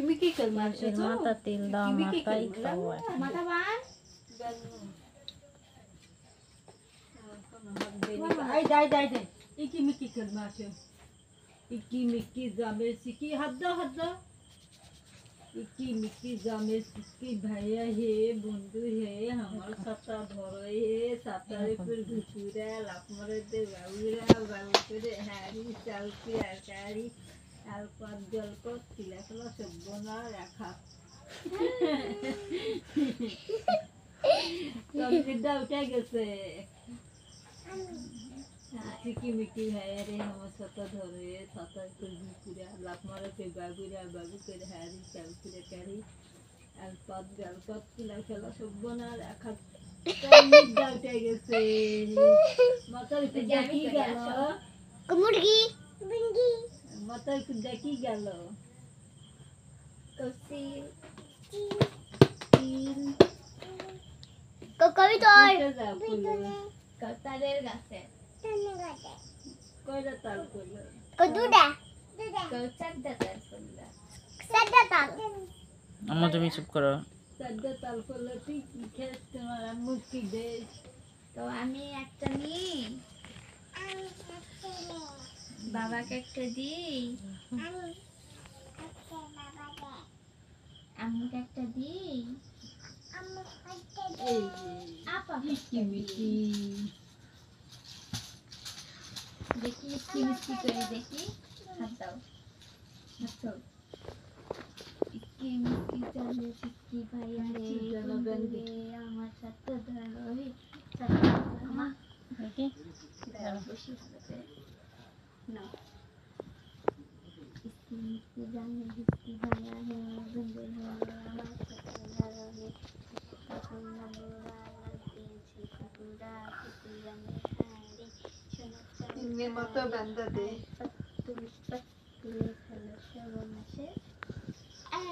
Mickey খেল মারছে তো মাথা তেল দাও মাথায় খাও মাথা বান আই দাই দাই দাই ইকি মিকি খেল মারছে ইকি মিকি জামে সিকি হাত দাও इक्की मिक्की जामे सिक्की भैया हे बंधु हे हमार सत्ता धरो हे सत्तारे पर घुसुरा लाप मारे दे बाउरा बाउरे हारी चालकी आकारी आलपत जलपत तिलाकला सब बना रखा सब सीधा उठा गेছে सिक्की मिक्की भैया रे हमार सत्ता धरो हे सत्तारे पर घुसुरा लाप मारे दे बाउरा बाउरे हारी चालकी आकारी আলপত জলপত তিলাকলা সব বনা রাখা মিডা উঠে গেছে মাথার উপর দেখি গেল মুরগি মুরগি মাথার উপর দেখি গেল কসিল তিল কবি তোর কতালের গাছে কয়টা তাল করলো কদুডা চারটা তাল করলো সাদা তাল আম্মা তুমি চুপ করো চারটা তাল করলো তুই কি খেস তোমার আম্মু কি দেশ তো আমি একটা নিই বাবাকে একটা দিই আম্মুকে একটা দিই এই আপা মিষ্টি মিষ্টি দেখি মিষ্টি মিষ্টি করে দেখি হাত দাও হাত দাও ইকি মিষ্টি চলে সিকি ভাইয়া রে বন্ধু রে আমার সাথে ধরো হে সাথে আমা দেখি দাও বসি হাতে না ইকি মিষ্টি জানে সিকি ভাইয়া হে বন্ধু রে আমার সাথে ধরো হে তখন আমরা লাগতেছি কুকুরা কুকুরা মেহারি সোনা চাঁদ মতো বান্দা দে তুলি তুলে ফেলো সর্বনাশে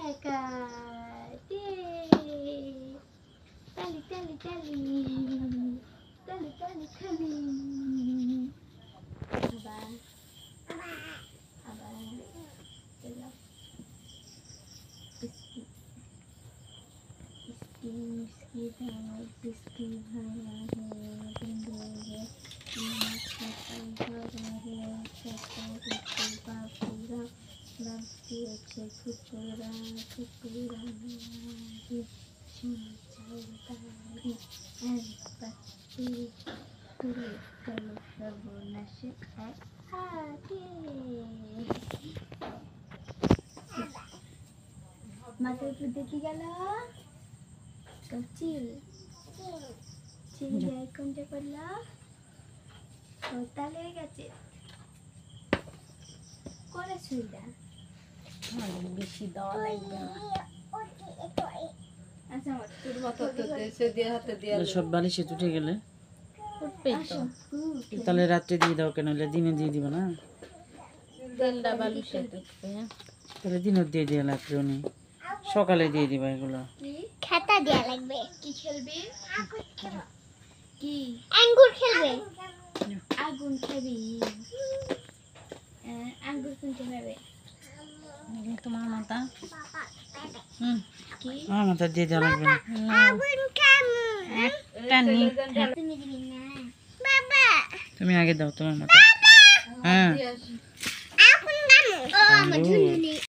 একা তালি তালি তালি তালি তালি খালি আবার আবার চলো इसकी भाई जिसकी भाया है बंदे है माता घर है सत्ता जिसकी बापूरा बापी अच्छे कुकुरा कुकुरा मेरी सुन चलतारी पत्ती तुले कलो सर्वनाश है आगे माता तो देखी गला चिल चिल जाए कोनটা করলা তালে গেছে করে সুইদা বেশি দেওয়া লাগবে না আচ্ছা তোর মাথা তো দেশে দিয়ে হাতে দিয়ে সব বালিশে উঠে গেলে উঠবেই তো আসো তাহলে রাত্রে দিয়ে দাও কেন দিনে দিয়ে দিবা না তেলটা বালিশে উঠবে তাহলে দিনও দিয়ে দিয়ে লাগবে উনি সকালে দিয়ে দিবা এগুলো কি খাতা দেয়া লাগবে কি খেলবে কি আঙ্গুর খেলবে আগুন খাবি আঙ্গুর কিনতে হবে তোমার মাথা কি আমার মাথা দিয়ে দেওয়া লাগবে না আগুন খামু একটা নিয়ে তুমি দিবি না বাবা তুমি আগে দাও তোমার মাথা হ্যাঁ আগুন খামু ও আমার ঝুলি